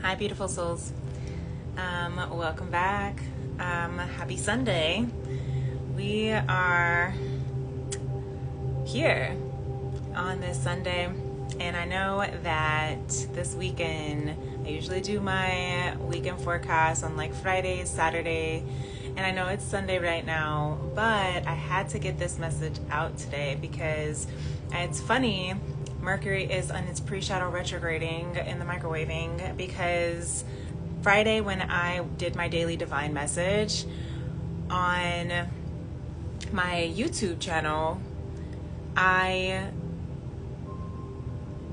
Hi, beautiful souls. Welcome back. Happy Sunday. We are here on this Sunday, and I know that this weekend, I usually do my weekend forecast on like Friday, Saturday, and I know it's Sunday right now, but I had to get this message out today because it's funny. Mercury is on its pre-shadow retrograding in the microwaving because Friday when I did my daily divine message on my YouTube channel, I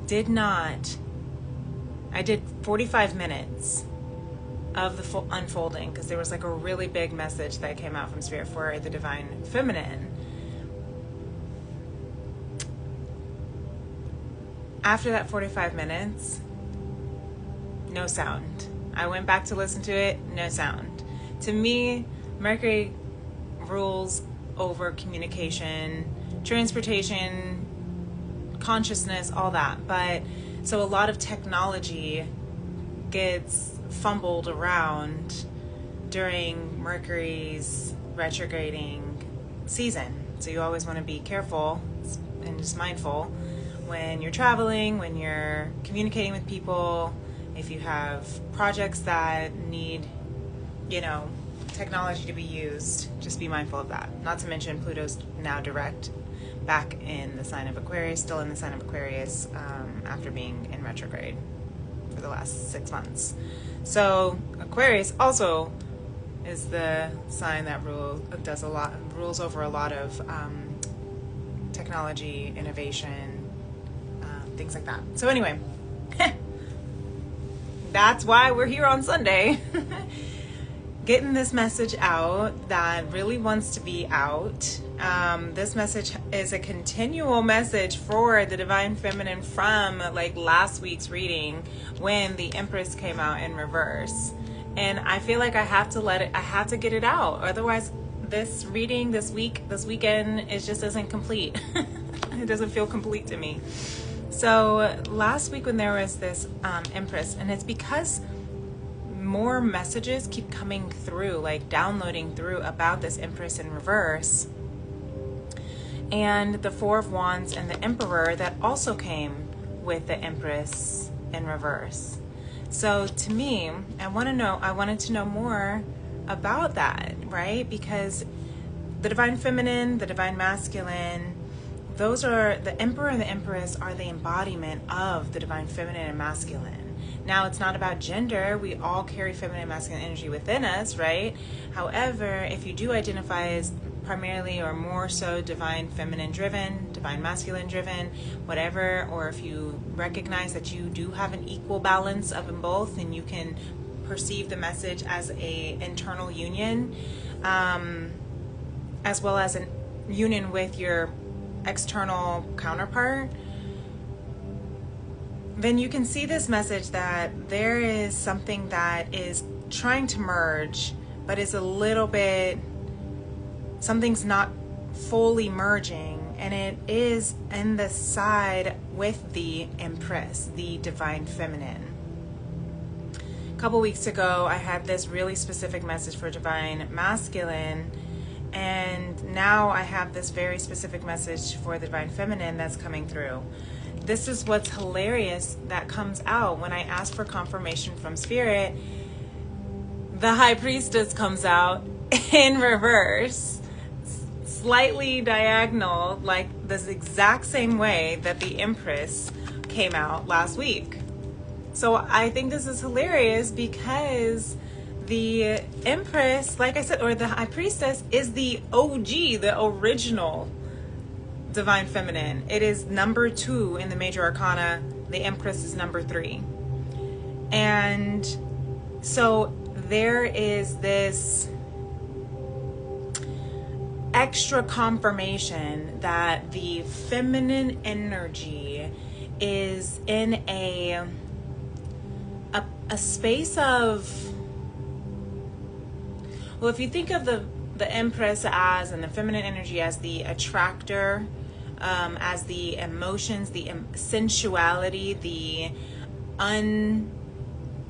did 45 minutes of the unfolding because there was like a really big message that came out from Spirit for the Divine Feminine. After that 45 minutes, no sound. I went back to listen to it, no sound. To me, Mercury rules over communication, transportation, consciousness, all that. But so a lot of technology gets fumbled around during Mercury's retrograding season. So you always want to be careful and just mindful when you're traveling, when you're communicating with people, if you have projects that need, technology to be used, just be mindful of that. Not to mention Pluto's now direct back in the sign of Aquarius, still in the sign of Aquarius after being in retrograde for the last 6 months. So Aquarius also is the sign that rules over a lot of technology, innovation, things like that. So anyway, that's why we're here on Sunday, getting this message out that really wants to be out. This message is a continual message for the Divine Feminine from like last week's reading when the Empress came out in reverse. And I feel like I have to get it out. Otherwise, this reading this weekend, just isn't complete. It doesn't feel complete to me. So last week when there was this Empress, and it's because more messages keep coming through, like downloading through about this Empress in reverse, and the Four of Wands and the Emperor that also came with the Empress in reverse. So to me, I wanted to know more about that, right? Because the Divine Feminine, the Divine Masculine, those are the Emperor and the Empress are the embodiment of the Divine Feminine and Masculine. Now, it's not about gender. We all carry feminine and masculine energy within us, right? However, if you do identify as primarily or more so Divine Feminine driven, Divine Masculine driven, whatever, or if you recognize that you do have an equal balance of them both and you can perceive the message as a internal union, as well as a union with your external counterpart, then you can see this message that there is something that is trying to merge, but is a little bit, something's not fully merging, and it is in the side with the Empress, the Divine Feminine. A couple weeks ago, I had this really specific message for Divine Masculine, and now I have this very specific message for the Divine Feminine that's coming through. This is what's hilarious that comes out when I ask for confirmation from Spirit. The High Priestess comes out in reverse, slightly diagonal, like this exact same way that the Empress came out last week. So I think this is hilarious because the Empress, like I said, or the High Priestess, is the OG, the original Divine Feminine. It is number 2 in the major arcana. The Empress is number 3. And so there is this extra confirmation that the feminine energy is in a space of, well, if you think of the Empress as, and the feminine energy as the attractor, as the emotions, the sensuality, the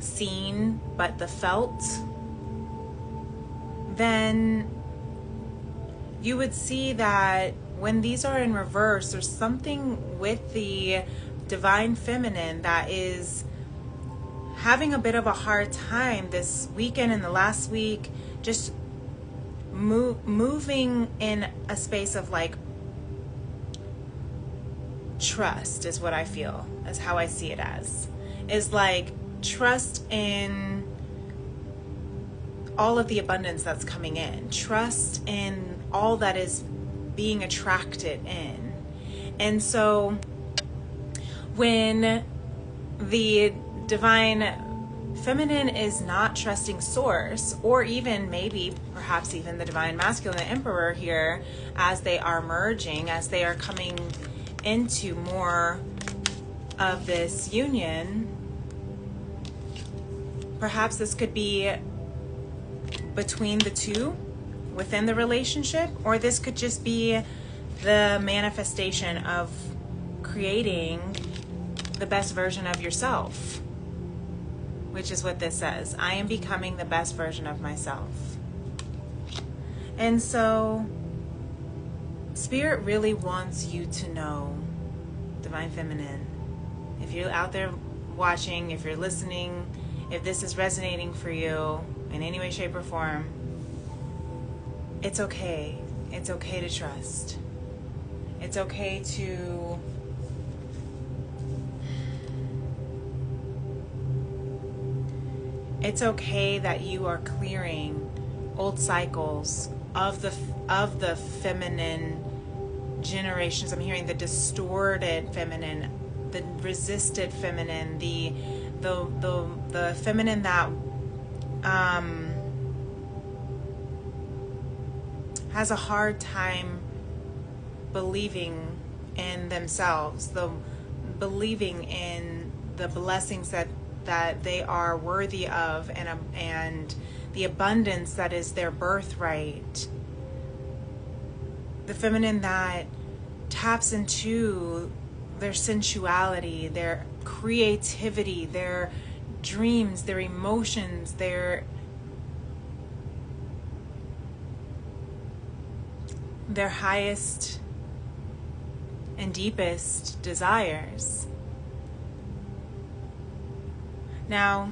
seen but the felt, then you would see that when these are in reverse, there's something with the divine feminine that is having a bit of a hard time this weekend and the last week, just moving in a space of like trust is what I feel, is how I see it as. Is like trust in all of the abundance that's coming in, trust in all that is being attracted in. And so when the divine feminine is not trusting source, or even maybe perhaps even the divine masculine, the emperor here, as they are merging, as they are coming into more of this union, perhaps this could be between the two within the relationship, or this could just be the manifestation of creating the best version of yourself, which is what this says. I am becoming the best version of myself. And so Spirit really wants you to know, Divine Feminine, if you're out there watching, if you're listening, if this is resonating for you in any way, shape, or form, it's okay. It's okay to trust. It's okay to it's okay that you are clearing old cycles of the feminine generations. I'm hearing the distorted feminine, the resisted feminine, the feminine that has a hard time believing in themselves, believing in the blessings that they are worthy of, and the abundance that is their birthright. The feminine that taps into their sensuality, their creativity, their dreams, their emotions, their highest and deepest desires. Now,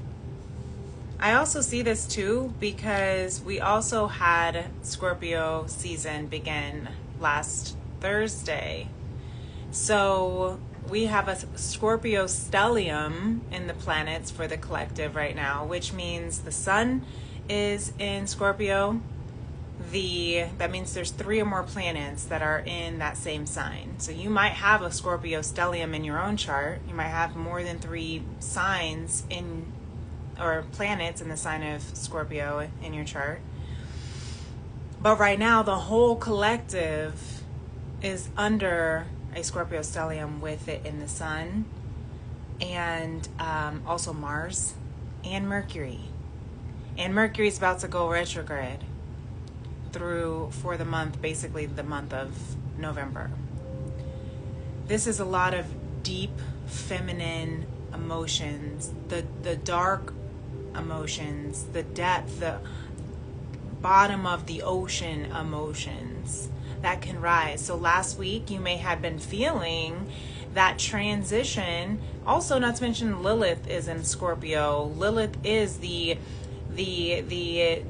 I also see this too because we also had Scorpio season begin last Thursday. So we have a Scorpio stellium in the planets for the collective right now, which means the sun is in Scorpio. That means there's 3 or more planets that are in that same sign. So you might have a Scorpio stellium in your own chart. You might have more than 3 signs or planets in the sign of Scorpio in your chart. But right now, the whole collective is under a Scorpio stellium with it in the sun, and also Mars and Mercury. And Mercury is about to go retrograde for the month, basically the month of November. This is a lot of deep feminine emotions, the dark emotions, the depth, the bottom of the ocean emotions that can rise. So last week you may have been feeling that transition. Also, not to mention Lilith is in Scorpio. Lilith is the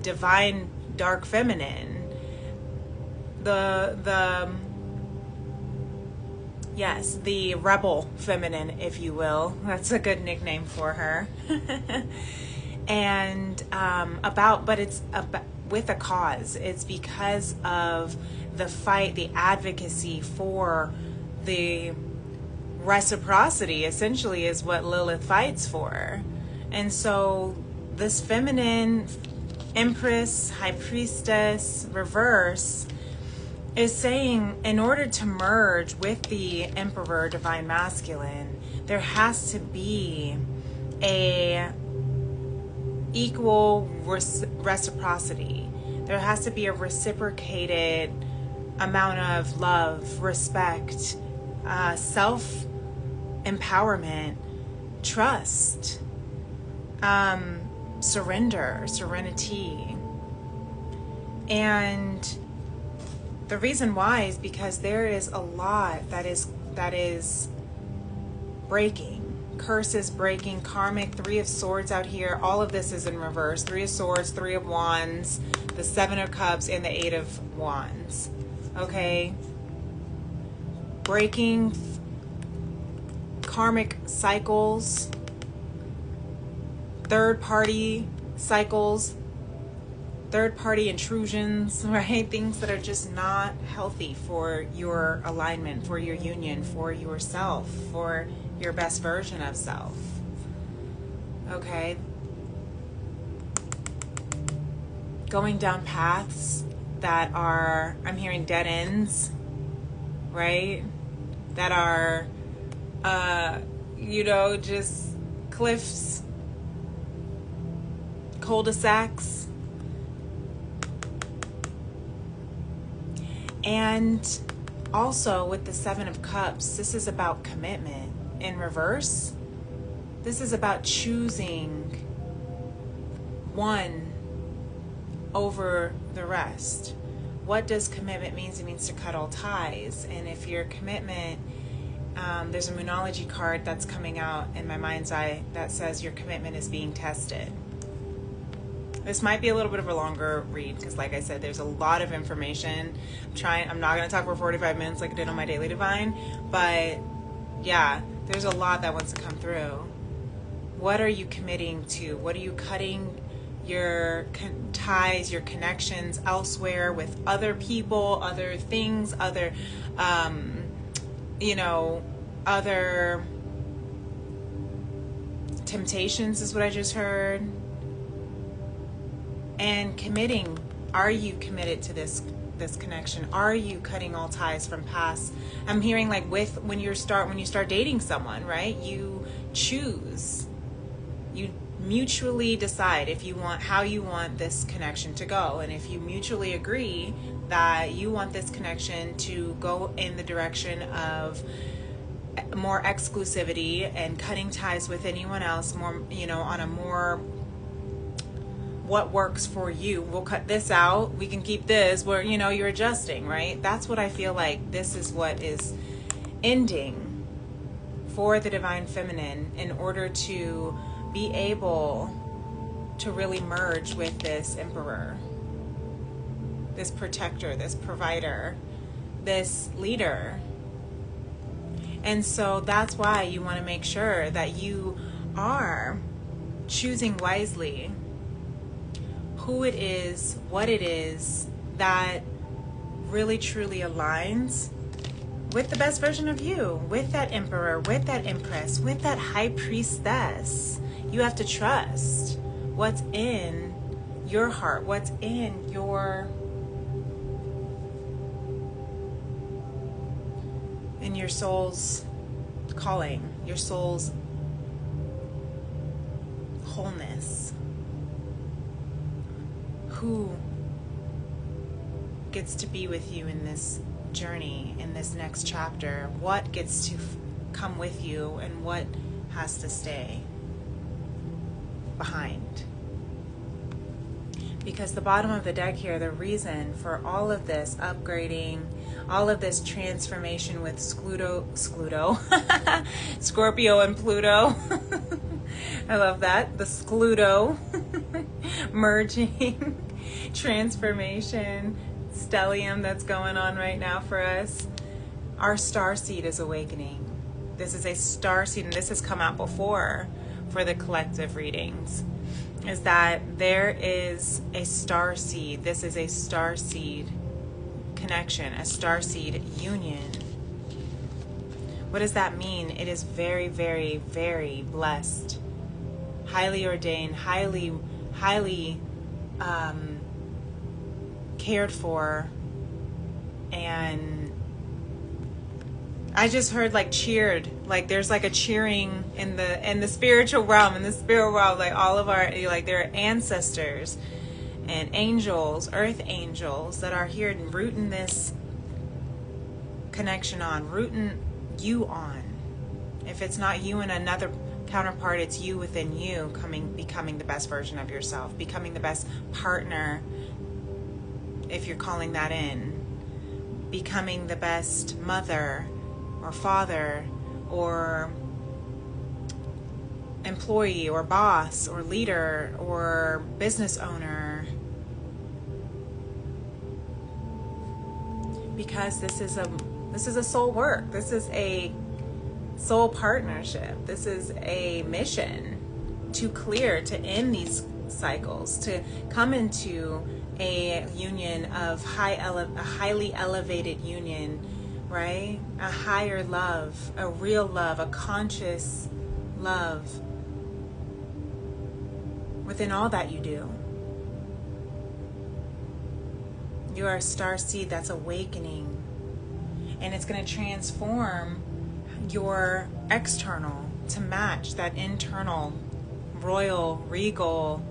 divine dark feminine, the rebel feminine, if you will. That's a good nickname for her. And but it's about with a cause. It's because of the fight, the advocacy for the reciprocity, essentially, is what Lilith fights for. And so this feminine Empress, High Priestess, reverse is saying, in order to merge with the Emperor, Divine Masculine, there has to be a equal reciprocity. There has to be a reciprocated amount of love, respect, self-empowerment, trust. surrender, serenity. And the reason why is because there is a lot that is breaking. Curses breaking, karmic, 3 of Swords out here. All of this is in reverse. 3 of Swords, 3 of Wands, the 7 of Cups, and the 8 of Wands. Okay? Breaking karmic cycles, third-party cycles, third-party intrusions, right? Things that are just not healthy for your alignment, for your union, for yourself, for your best version of self. Okay? Going down paths that are, I'm hearing dead ends, right? That are, just cliffs, cul-de-sacs. And also with the 7 of Cups, this is about commitment. In reverse, this is about choosing one over the rest. What does commitment mean? It means to cut all ties. And if your commitment, there's a Moonology card that's coming out in my mind's eye that says your commitment is being tested. This might be a little bit of a longer read because, like I said, there's a lot of information. I'm not going to talk for 45 minutes like I did on my Daily Divine, but yeah, there's a lot that wants to come through. What are you committing to? What are you cutting your ties, your connections elsewhere with other people, other things, other, other temptations is what I just heard. And committing, are you committed to this connection? Are you cutting all ties from past? I'm hearing like when you start dating someone, right? You choose, you mutually decide how you want this connection to go. And if you mutually agree that you want this connection to go in the direction of more exclusivity and cutting ties with anyone else, more, on a more what works for you. We'll cut this out. We can keep this where, you're adjusting, right? That's what I feel like this is what is ending for the Divine Feminine in order to be able to really merge with this Emperor, this protector, this provider, this leader. And so that's why you want to make sure that you are choosing wisely who it is, what it is that really truly aligns with the best version of you, with that Emperor, with that Empress, with that High Priestess. You have to trust what's in your heart, what's in your soul's calling, your soul's wholeness. Who gets to be with you in this journey, in this next chapter? What gets to come with you and what has to stay behind? Because the bottom of the deck here, the reason for all of this upgrading, all of this transformation with Scorpio and Pluto. I love that. The Skludo merging, transformation, stellium that's going on right now for us. Our starseed is awakening. This is a starseed, and this has come out before for the collective readings, is that there is a starseed. This is a starseed connection, a starseed union. What does that mean? It is very, very, very blessed, highly ordained, highly cared for. And I just heard like cheered, like there's like a cheering in the spiritual realm, like all of our, like there are ancestors and angels, earth angels that are here and rooting this connection on, rooting you on. If it's not you and another counterpart, it's you within you becoming the best version of yourself, becoming the best partner, if you're calling that in, becoming the best mother or father or employee or boss or leader or business owner. Because this is a soul work. This is a soul partnership. This is a mission to end these cycles, to come into a union of a highly elevated union, right? A higher love, a real love, a conscious love within all that you do. You are a star seed that's awakening, and it's going to transform your external to match that internal royal, regal,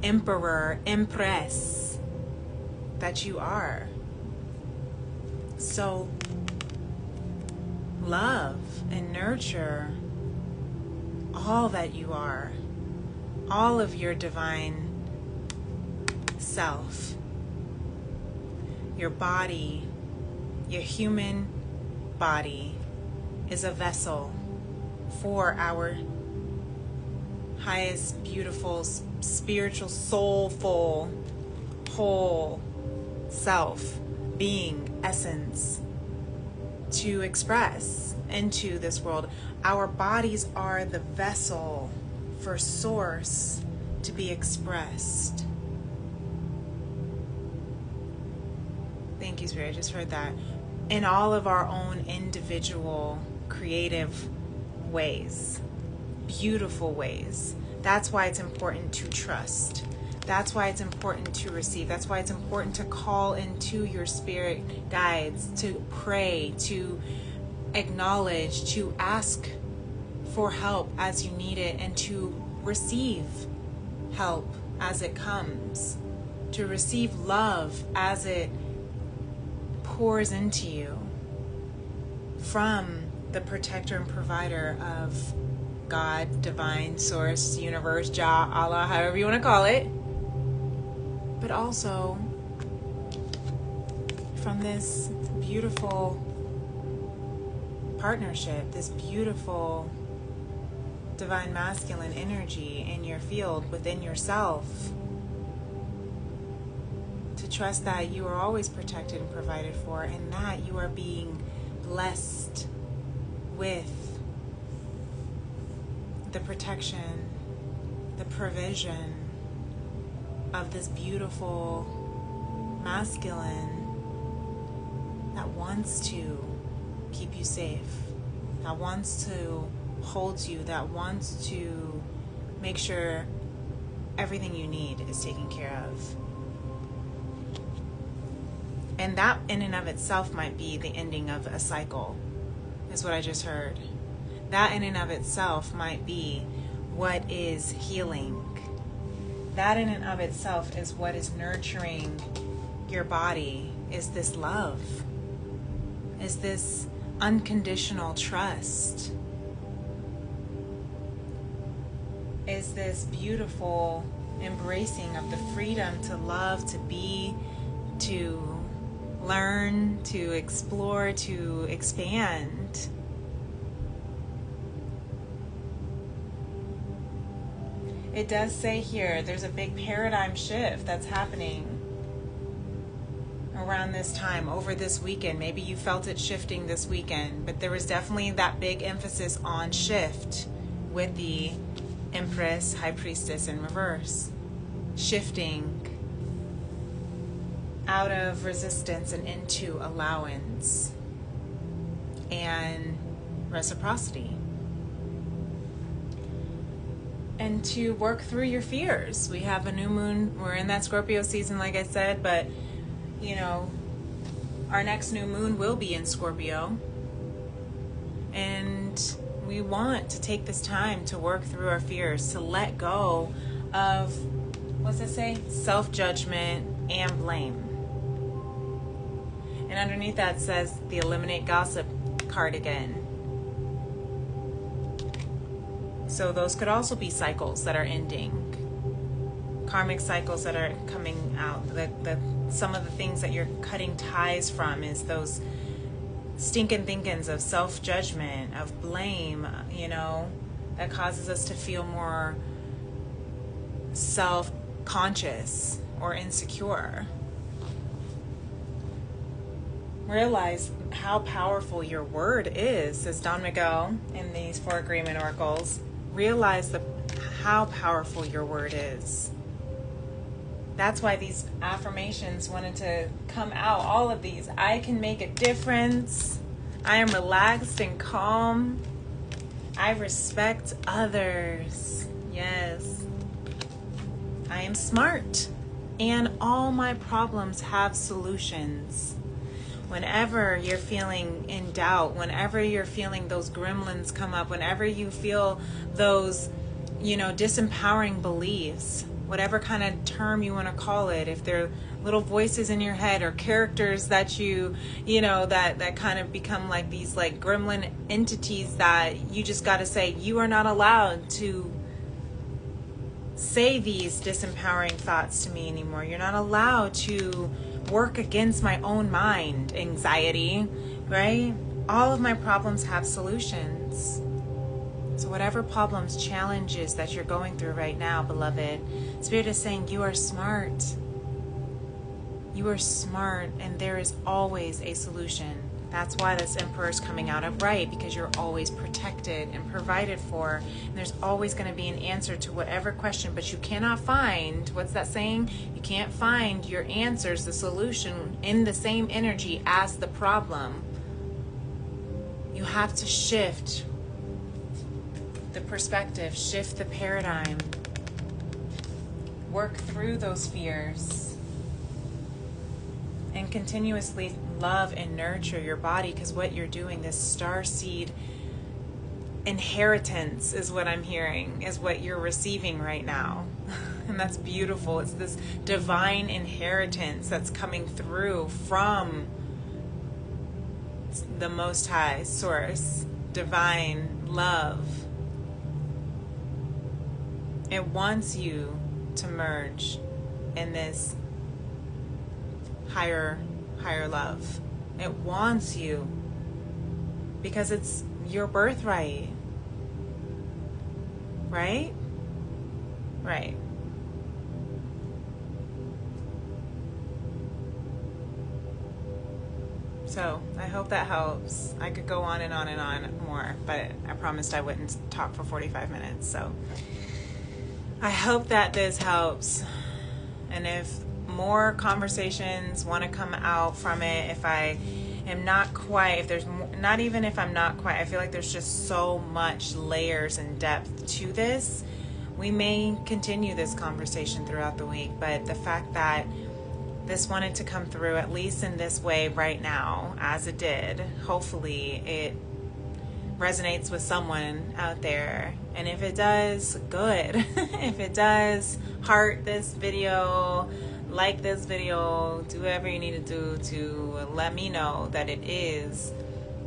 emperor, empress that you are. So love and nurture all that you are, all of your divine self, your body, your human body is a vessel for our highest, beautiful, spiritual, soulful, whole self, being, essence, to express into this world. Our bodies are the vessel for source to be expressed. Thank you, Spirit. I just heard that. In all of our own individual creative ways, beautiful ways. That's why it's important to trust. That's why it's important to receive. That's why it's important to call into your spirit guides, to pray, to acknowledge, to ask for help as you need it, and to receive help as it comes, to receive love as it pours into you from the protector and provider of God, divine, source, universe, Jah, Allah, however you want to call it, but also from this beautiful partnership, this beautiful divine masculine energy in your field within yourself. To trust that you are always protected and provided for, and that you are being blessed with the protection, the provision of this beautiful masculine that wants to keep you safe, that wants to hold you, that wants to make sure everything you need is taken care of. And that in and of itself might be the ending of a cycle, is what I just heard. That in and of itself might be what is healing. That in and of itself is what is nurturing your body, is this love, is this unconditional trust, is this beautiful embracing of the freedom to love, to be, to learn, to explore, to expand. It does say here there's a big paradigm shift that's happening around this time, over this weekend. Maybe you felt it shifting this weekend, but there was definitely that big emphasis on shift with the Empress, High Priestess in reverse. Shifting out of resistance and into allowance and reciprocity. And to work through your fears. We have a new moon. We're in that Scorpio season, like I said, but you know, our next new moon will be in Scorpio. And we want to take this time to work through our fears, to let go of, what's it say? Self-judgment and blame. And underneath that says the eliminate gossip card again. So those could also be cycles that are ending, karmic cycles that are coming out. Some of the things that you're cutting ties from is those stinking thinkings of self-judgment, of blame, that causes us to feel more self-conscious or insecure. Realize how powerful your word is, says Don Miguel in these 4 agreement oracles. Realize how powerful your word is. That's why these affirmations wanted to come out. All of these. I can make a difference. I am relaxed and calm. I respect others. Yes. I am smart. And all my problems have solutions. Whenever you're feeling in doubt, whenever you're feeling those gremlins come up, whenever you feel those, disempowering beliefs, whatever kind of term you want to call it, if they're little voices in your head or characters that that kind of become like these like gremlin entities that you just got to say, you are not allowed to say these disempowering thoughts to me anymore. You're not allowed to work against my own mind, anxiety, right? All of my problems have solutions. So whatever problems, challenges that you're going through right now, beloved, Spirit is saying you are smart. You are smart, and there is always a solution. That's why this Emperor is coming out upright, because you're always protected and provided for. And there's always going to be an answer to whatever question, but you cannot find, what's that saying? You can't find your answers, the solution, in the same energy as the problem. You have to shift the perspective, shift the paradigm, work through those fears, and continuously love and nurture your body, because what you're doing, this star seed inheritance is what I'm hearing, is what you're receiving right now. And that's beautiful. It's this divine inheritance that's coming through from the Most High Source, divine love. It wants you to merge in this higher love. It wants you, because it's your birthright. Right? Right. So I hope that helps. I could go on and on and on more, but I promised I wouldn't talk for 45 minutes. So I hope that this helps. And if more conversations want to come out from it, if I am not quite, if there's more, not even if I'm not quite, I feel like there's just so much layers and depth to this. We may continue this conversation throughout the week, but the fact that this wanted to come through, at least in this way right now, as it did, hopefully it resonates with someone out there. And if it does, good. If it does, heart this video, like this video, do whatever you need to do to let me know that it is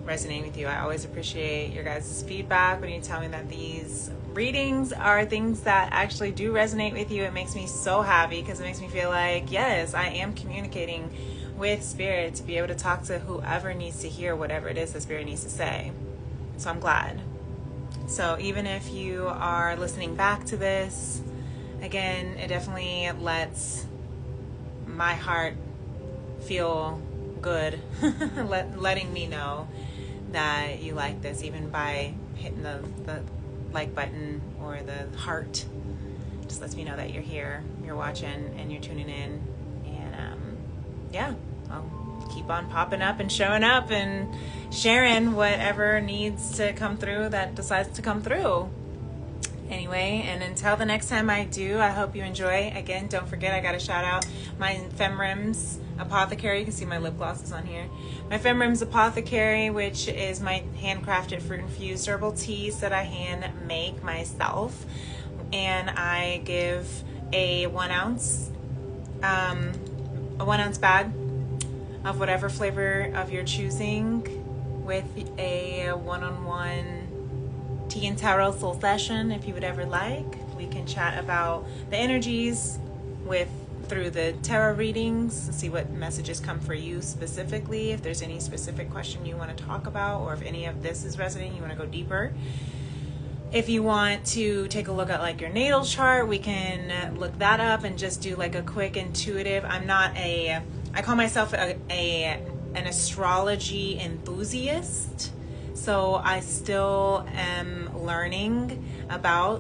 resonating with you. I always appreciate your guys' feedback when you tell me that these readings are things that actually do resonate with you. It makes me so happy, because it makes me feel like, yes, I am communicating with Spirit to be able to talk to whoever needs to hear whatever it is that Spirit needs to say. So I'm glad. So even if you are listening back to this, again, it definitely lets my heart feel good, letting me know that you like this, even by hitting the like button or the heart. Just lets me know that you're here, you're watching, and you're tuning in. And yeah, I'll keep on popping up and showing up and sharing whatever needs to come through that decides to come through. Anyway, and until the next time I do, I hope you enjoy. Again, don't forget, I got to shout out my Femrims Apothecary. You can see my lip glosses on here. My Femrims Apothecary, which is my handcrafted fruit-infused herbal teas that I hand make myself. And I give a 1 ounce bag of whatever flavor of your choosing with a one-on-one tea and tarot soul session if you would ever like. We can chat about the energies through the tarot readings, see what messages come for you specifically, if there's any specific question you want to talk about, or if any of this is resonating, you want to go deeper. If you want to take a look at like your natal chart, we can look that up and just do like a quick intuitive. I call myself an astrology enthusiast. So I still am learning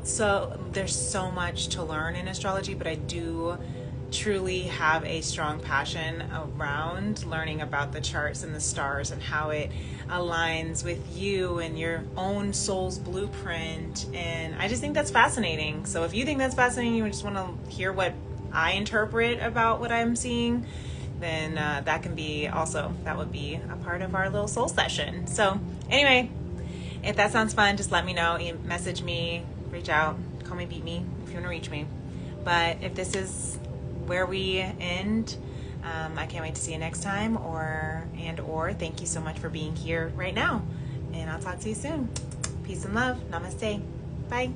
so there's so much to learn in astrology, but I do truly have a strong passion around learning about the charts and the stars and how it aligns with you and your own soul's blueprint. And I just think that's fascinating. So if you think that's fascinating, you just want to hear what I interpret about what I'm seeing, then that would be a part of our little soul session. So anyway, if that sounds fun, just let me know. Message me, reach out, call me, beat me if you want to reach me. But if this is where we end, I can't wait to see you next time, or thank you so much for being here right now, and I'll talk to you soon. Peace and love. Namaste. Bye.